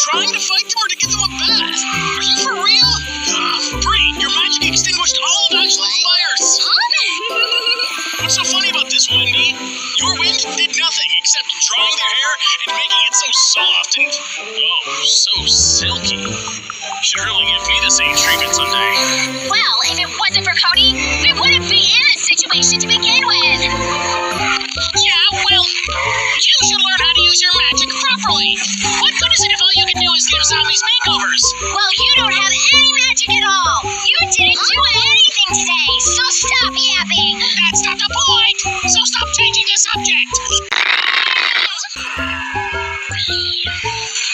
trying to fight them or to give them a bath? Are you for real? Bree, your magic extinguished all of Ashley's fires. What's so funny about this, Wendy? Your wind did nothing except drying their hair and making it so soft and, oh, so silky. Should really give me the same treatment someday. Well, if it wasn't for Cody, we wouldn't be in this situation to begin with. Yeah, well, you should learn how to use your magic properly. What good is it if all you can do is give zombies makeovers? Well, you don't have any magic at all. You didn't do anything today, so stop yapping. That's not the point, so stop changing the subject.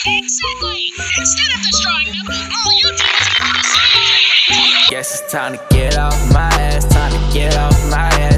Exactly. Instead of destroying them, all you did was eat the same. Guess it's time to get off my ass, time to get off my ass.